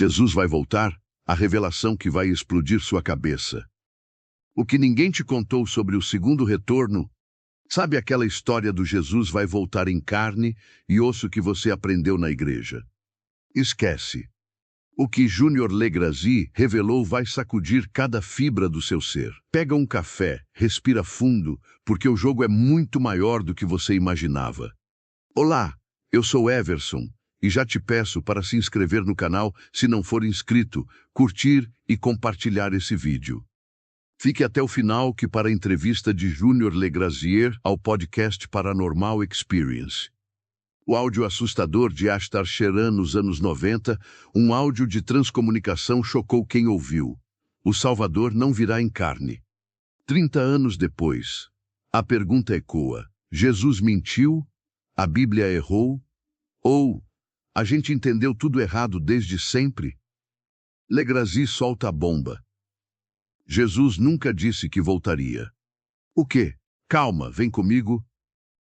Jesus vai voltar, a revelação que vai explodir sua cabeça. O que ninguém te contou sobre o segundo retorno, sabe aquela história do Jesus vai voltar em carne e osso que você aprendeu na igreja? Esquece. O que Júnior Legrazi revelou vai sacudir cada fibra do seu ser. Pega um café, respira fundo, porque o jogo é muito maior do que você imaginava. Olá, eu sou Everson, e já te peço para se inscrever no canal se não for inscrito, curtir e compartilhar esse vídeo. Fique até o final que para a entrevista de Júnior Legrazier ao podcast Paranormal Experience. O áudio assustador de Ashtar Sheran nos anos 90, um áudio de transcomunicação chocou quem ouviu. O Salvador não virá em carne. 30 anos depois, a pergunta ecoa: Jesus mentiu? A Bíblia errou? Ou a gente entendeu tudo errado desde sempre? Legrazi solta a bomba. Jesus nunca disse que voltaria. O quê? Calma, vem comigo.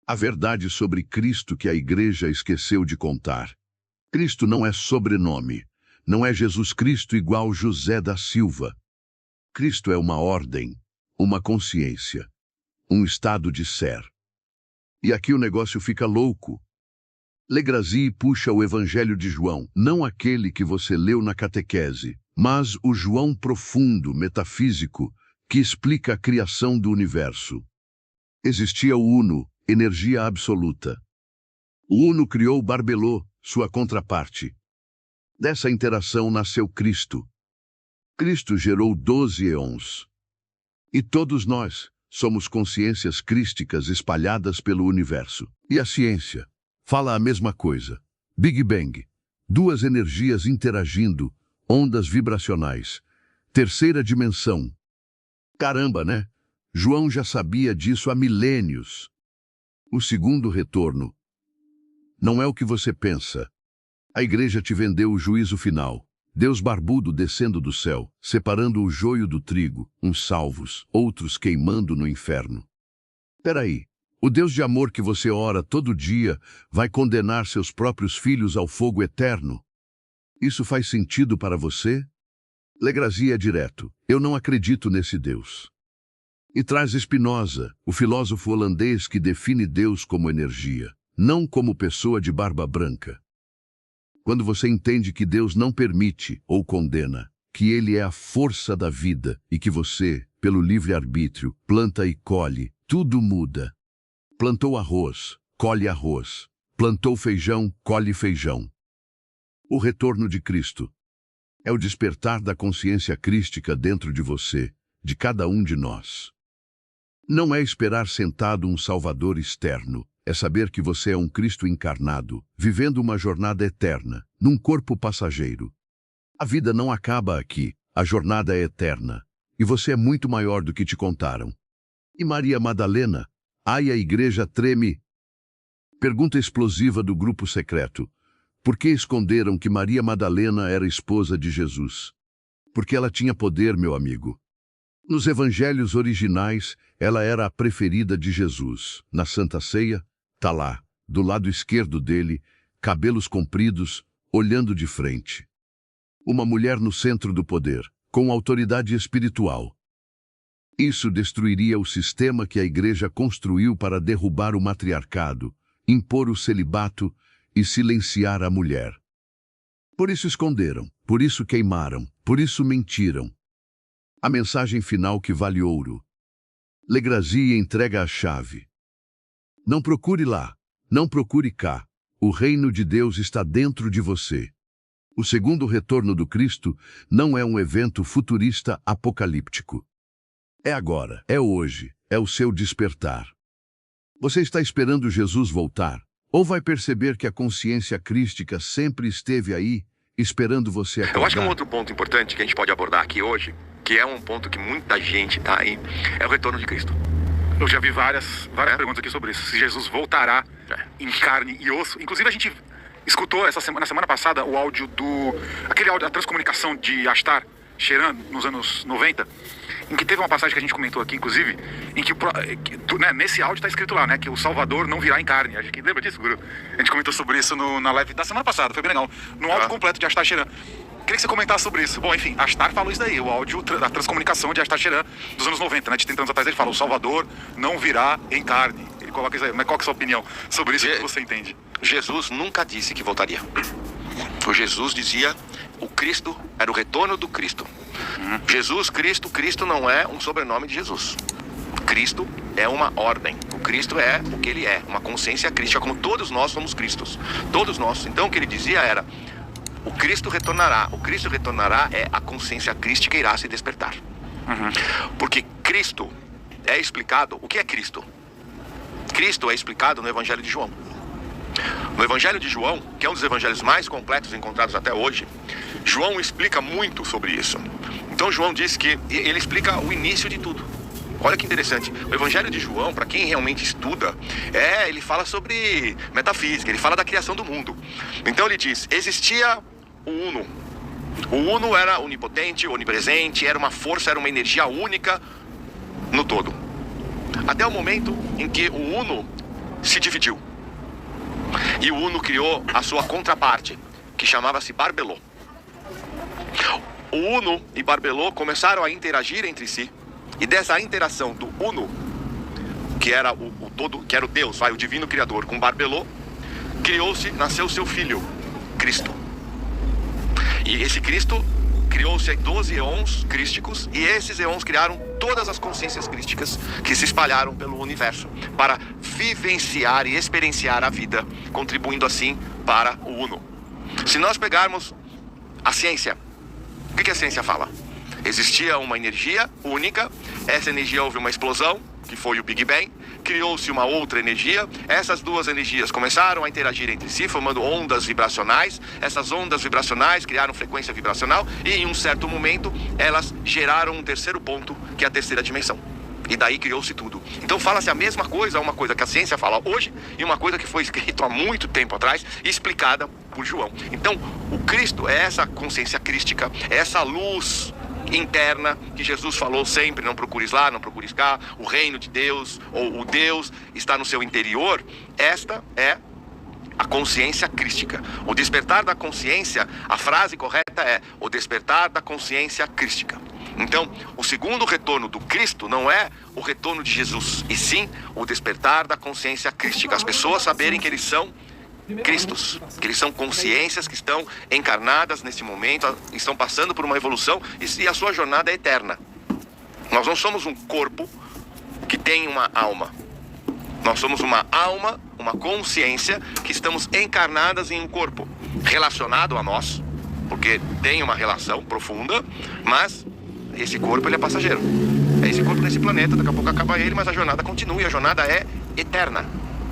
A verdade sobre Cristo que a igreja esqueceu de contar. Cristo não é sobrenome. Não é Jesus Cristo igual José da Silva. Cristo é uma ordem, uma consciência, um estado de ser. E aqui o negócio fica louco. Legrazi puxa o Evangelho de João, não aquele que você leu na catequese, mas o João profundo, metafísico, que explica a criação do universo. Existia o Uno, energia absoluta. O Uno criou Barbelô, sua contraparte. Dessa interação nasceu Cristo. Cristo gerou 12 eons. E todos nós somos consciências crísticas espalhadas pelo universo. E a ciência fala a mesma coisa. Big Bang, duas energias interagindo, ondas vibracionais. Terceira dimensão. Caramba, né? João já sabia disso há milênios. O segundo retorno não é o que você pensa. A igreja te vendeu o juízo final. Deus barbudo descendo do céu, separando o joio do trigo, uns salvos, outros queimando no inferno. Peraí, o Deus de amor que você ora todo dia vai condenar seus próprios filhos ao fogo eterno? Isso faz sentido para você? Legrazi é direto. Eu não acredito nesse Deus. E traz Spinoza, o filósofo holandês que define Deus como energia, não como pessoa de barba branca. Quando você entende que Deus não permite ou condena, que Ele é a força da vida e que você, pelo livre-arbítrio, planta e colhe, tudo muda. Plantou arroz, colhe arroz. Plantou feijão, colhe feijão. O retorno de Cristo é o despertar da consciência crística dentro de você, de cada um de nós. Não é esperar sentado um Salvador externo, é saber que você é um Cristo encarnado, vivendo uma jornada eterna, num corpo passageiro. A vida não acaba aqui, a jornada é eterna, e você é muito maior do que te contaram. E Maria Madalena? Ai, a igreja treme. Pergunta explosiva do grupo secreto. Por que esconderam que Maria Madalena era esposa de Jesus? Porque ela tinha poder, meu amigo. Nos evangelhos originais, ela era a preferida de Jesus. Na Santa Ceia, tá lá, do lado esquerdo dele, cabelos compridos, olhando de frente. Uma mulher no centro do poder, com autoridade espiritual. Isso destruiria o sistema que a igreja construiu para derrubar o matriarcado, impor o celibato e silenciar a mulher. Por isso esconderam, por isso queimaram, por isso mentiram. A mensagem final que vale ouro. Legrazi entrega a chave. Não procure lá, não procure cá. O reino de Deus está dentro de você. O segundo retorno do Cristo não é um evento futurista apocalíptico. É agora, é hoje, é o seu despertar. Você está esperando Jesus voltar? Ou vai perceber que a consciência crística sempre esteve aí, esperando você acordar? Eu acho que um outro ponto importante que a gente pode abordar aqui hoje, que é um ponto que muita gente está aí, é o retorno de Cristo. Eu já vi várias perguntas aqui sobre isso. Se Jesus voltará em carne e osso. Inclusive a gente escutou na semana passada o áudio aquele áudio da transcomunicação de Ashtar Sheran nos anos 90, em que teve uma passagem que a gente comentou aqui, inclusive, em que nesse áudio está escrito lá, né, que o Salvador não virá em carne. Acho que lembra disso, Guru? A gente comentou sobre isso na live da semana passada, foi bem legal. No áudio completo de Ashtar Sheran. queria que você comentasse sobre isso. Bom, enfim, Ashtar falou isso daí, o áudio da transcomunicação de Ashtar Sheran dos anos 90, né? De 30 anos atrás ele fala, o Salvador não virá em carne. Ele coloca isso aí. Mas qual que é a sua opinião sobre isso? O que você entende? Jesus nunca disse que voltaria. O Jesus dizia, o Cristo era o retorno do Cristo. Jesus, Cristo não é um sobrenome de Jesus. Cristo é uma ordem. O Cristo é o que ele é, uma consciência crística, como todos nós somos Cristos. Todos nós. Então o que ele dizia era, o Cristo retornará. O Cristo retornará é a consciência crística irá se despertar. Porque Cristo é explicado. O que é Cristo? Cristo é explicado no Evangelho de João. No Evangelho de João, que é um dos evangelhos mais completos encontrados até hoje, João explica muito sobre isso. Então João diz que ele explica o início de tudo. Olha que interessante, o Evangelho de João, para quem realmente estuda, ele fala sobre metafísica, ele fala da criação do mundo. Então ele diz, existia o Uno. O Uno era onipotente, onipresente, era uma força, era uma energia única no todo. Até o momento em que o Uno se dividiu. E o Uno criou a sua contraparte, que chamava-se Barbelô. O Uno e Barbelô começaram a interagir entre si. E dessa interação do Uno, que era o todo, que era o Deus, o divino criador, com Barbelô, nasceu seu filho, Cristo. E esse Cristo criou-se 12 eons crísticos, e esses eons criaram todas as consciências crísticas que se espalharam pelo universo, para vivenciar e experienciar a vida, contribuindo assim para o Uno. Se nós pegarmos a ciência, o que a ciência fala? Existia uma energia única, essa energia houve uma explosão, que foi o Big Bang, criou-se uma outra energia, essas duas energias começaram a interagir entre si, formando ondas vibracionais, essas ondas vibracionais criaram frequência vibracional e em um certo momento elas geraram um terceiro ponto, que é a terceira dimensão. E daí criou-se tudo. Então fala-se a mesma coisa, uma coisa que a ciência fala hoje e uma coisa que foi escrita há muito tempo atrás e explicada por João. Então o Cristo é essa consciência crística, é essa luz interna que Jesus falou sempre, não procures lá, não procures cá, o reino de Deus ou o Deus está no seu interior. Esta é a consciência crística. O despertar da consciência, a frase correta é o despertar da consciência crística. Então, o segundo retorno do Cristo não é o retorno de Jesus, e sim o despertar da consciência crística. As pessoas saberem que eles são Cristos, que eles são consciências que estão encarnadas nesse momento, estão passando por uma evolução e a sua jornada é eterna. Nós não somos um corpo que tem uma alma. Nós somos uma alma, uma consciência que estamos encarnadas em um corpo relacionado a nós, porque tem uma relação profunda, mas esse corpo ele é passageiro. É esse corpo nesse planeta, daqui a pouco acaba ele, mas a jornada continua e a jornada é eterna.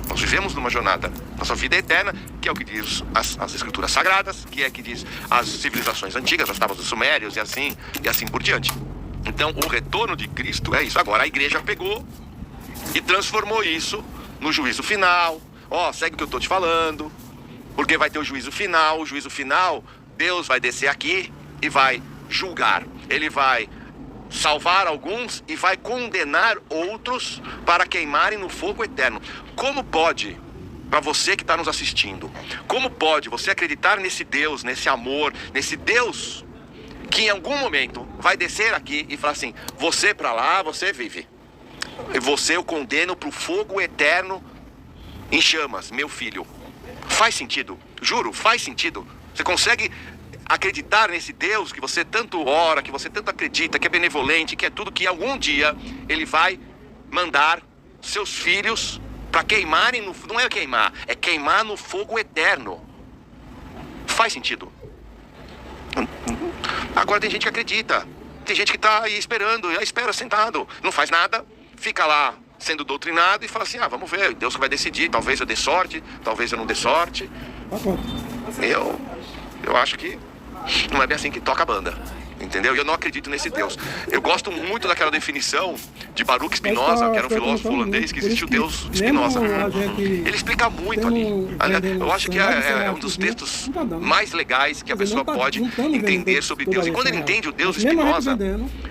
Nós vivemos numa jornada, nossa vida é eterna, que é o que diz as escrituras sagradas, que é o que diz as civilizações antigas, as tábuas dos sumérios e assim por diante. Então o retorno de Cristo é isso. Agora a igreja pegou e transformou isso no juízo final. Segue o que eu estou te falando, porque vai ter o juízo final. Deus vai descer aqui e vai julgar. Ele vai salvar alguns e vai condenar outros para queimarem no fogo eterno. Como pode, para você que está nos assistindo, como pode você acreditar nesse Deus, nesse amor, nesse Deus que em algum momento vai descer aqui e falar assim, você para lá, você vive, e você eu condeno para o fogo eterno em chamas, meu filho? Faz sentido? Juro, faz sentido? Você consegue acreditar nesse Deus que você tanto ora, que você tanto acredita, que é benevolente, que é tudo, que algum dia ele vai mandar seus filhos para queimarem no... Não é queimar, é queimar no fogo eterno. Faz sentido? Agora tem gente que acredita, tem gente que está aí esperando, espera sentado, não faz nada, fica lá sendo doutrinado e fala assim, vamos ver, Deus que vai decidir, talvez eu dê sorte, talvez eu não dê sorte. Eu acho que não é bem assim que toca a banda, entendeu? E eu não acredito nesse Deus. Eu gosto muito daquela definição de Baruch Spinoza, que era um filósofo holandês, que existe o Deus Spinoza. Ele explica muito ali. Eu acho que é um dos textos mais legais que a pessoa pode entender sobre Deus. E quando ele entende o Deus Spinoza,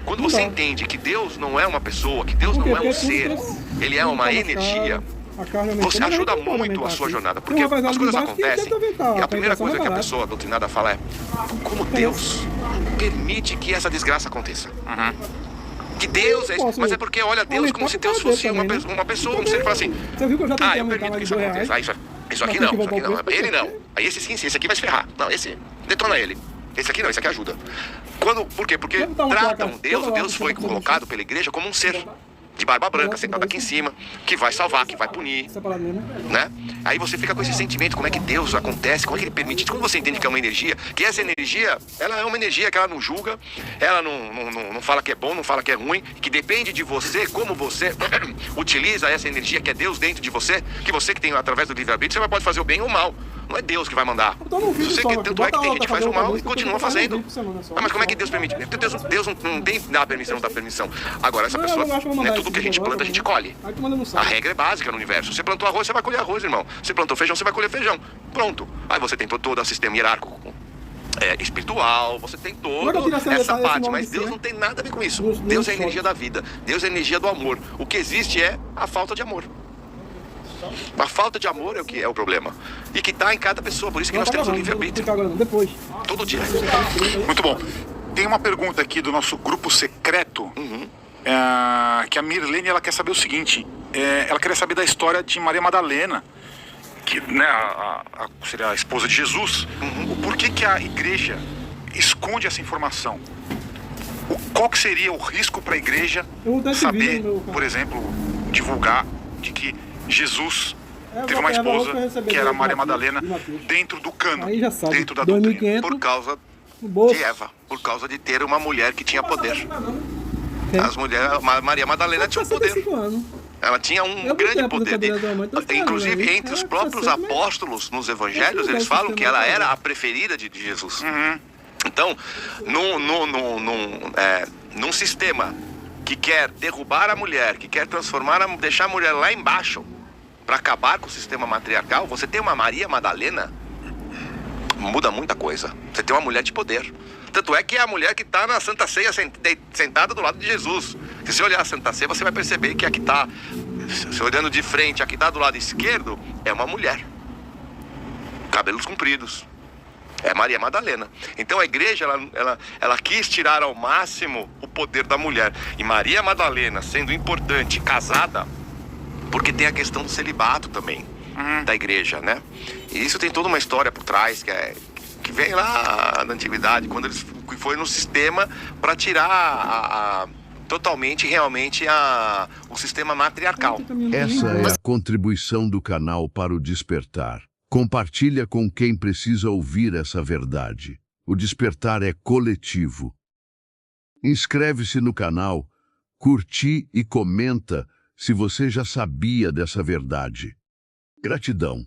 quando você entende que Deus não é uma pessoa, que Deus não é um ser, ele é uma energia, A carne aumentou, você mas ajuda não pode muito a aumentar sua assim. jornada. Tem Porque uma vazada as de coisas baixo que acontecem tenta aumentar, e a primeira pegação coisa que a mais pessoa doutrinada fala é como Deus permite que essa desgraça aconteça. Que Deus é isso. Mas é porque olha Deus como se Deus fosse uma pessoa, um ser que fala assim, Você viu que eu já tentei eu aumentar permito que mais isso de R$2? aconteça. Isso aqui Mas não, tem que isso aqui voltar não. o preço, Ele não. Aí esse sim, esse aqui vai se ferrar. Não, esse, detona ele. Esse aqui não, esse aqui ajuda. Por quê? Porque Vamos dar uma tratam placa. Deus, Toda hora Deus que foi você vai colocado pela igreja como um ser de barba branca, sentado aqui em cima, que vai salvar, que vai punir, Separado mesmo. né? Aí você fica com esse sentimento, como é que Deus acontece, como é que Ele permite, quando você entende que é uma energia, que essa energia, ela é uma energia que ela não julga, ela não fala que é bom, não fala que é ruim, que depende de você, como você utiliza essa energia que é Deus dentro de você, que você que tem através do livre-arbítrio, você pode fazer o bem ou o mal. Não é Deus que vai mandar. Então, no vídeo Você só, que, aqui, tanto é que bota tem lá gente que pra faz fazer o mal outra e música, continua eu tô fazendo fazendo. vídeo por semana só. Mas como é que Deus permite? Deus não tem dá permissão, não dá permissão. Agora, essa Não, pessoa, eu não acho que eu vou não é mandar tudo que a esse gente vídeo planta, a agora, gente eu colhe. Aí tu manda no A site. regra é básica no universo. Você plantou arroz, você vai colher arroz, irmão. Você plantou feijão, você vai colher feijão. Pronto. Aí você tem todo o sistema hierárquico espiritual, você tem toda essa parte, mas Deus não tem nada a ver com isso. Deus é a energia da vida. Deus é a energia do amor. O que existe é a falta de amor. A falta de amor é o que é o problema. E que está em cada pessoa, por isso que nós temos o livre-arbítrio. Depois. Todo dia. Muito bom. Tem uma pergunta aqui do nosso grupo secreto, que a Mirlene ela quer saber o seguinte: ela quer saber da história de Maria Madalena, que né, seria a esposa de Jesus. Por que a igreja esconde essa informação? Qual que seria o risco para a igreja saber, por exemplo, divulgar de que Jesus teve uma esposa que era Maria Madalena dentro do cano, Aí já sabe. dentro da doutrina? 2.500 Por causa no bolso. de Eva, por causa de ter uma mulher que tinha poder. As mulheres, Maria Madalena tinha um poder. 65 anos. Ela tinha um Eu grande botei a poder. aposentadoria da mãe, tô falando, Inclusive, né? entre os Ela próprios tá certo, apóstolos nos evangelhos, Esse eles lugar falam do que ela sistema era a preferida de Jesus. Então, num sistema que quer derrubar a mulher, que quer deixar a mulher lá embaixo, para acabar com o sistema matriarcal, você tem uma Maria Madalena, muda muita coisa. Você tem uma mulher de poder. Tanto é que é a mulher que está na Santa Ceia sentada do lado de Jesus. Se você olhar a Santa Ceia, você vai perceber que a que está, se olhando de frente, a que está do lado esquerdo, é uma mulher. Cabelos compridos. É Maria Madalena. Então a igreja, ela quis tirar ao máximo o poder da mulher. E Maria Madalena, sendo importante, casada, porque tem a questão do celibato também, da igreja, né? E isso tem toda uma história por trás, que vem lá na antiguidade, quando eles foi no sistema para tirar totalmente, realmente, o sistema matriarcal. Essa é a contribuição do canal para o Despertar. Compartilha com quem precisa ouvir essa verdade. O despertar é coletivo. Inscreve-se no canal, curte e comenta se você já sabia dessa verdade. Gratidão.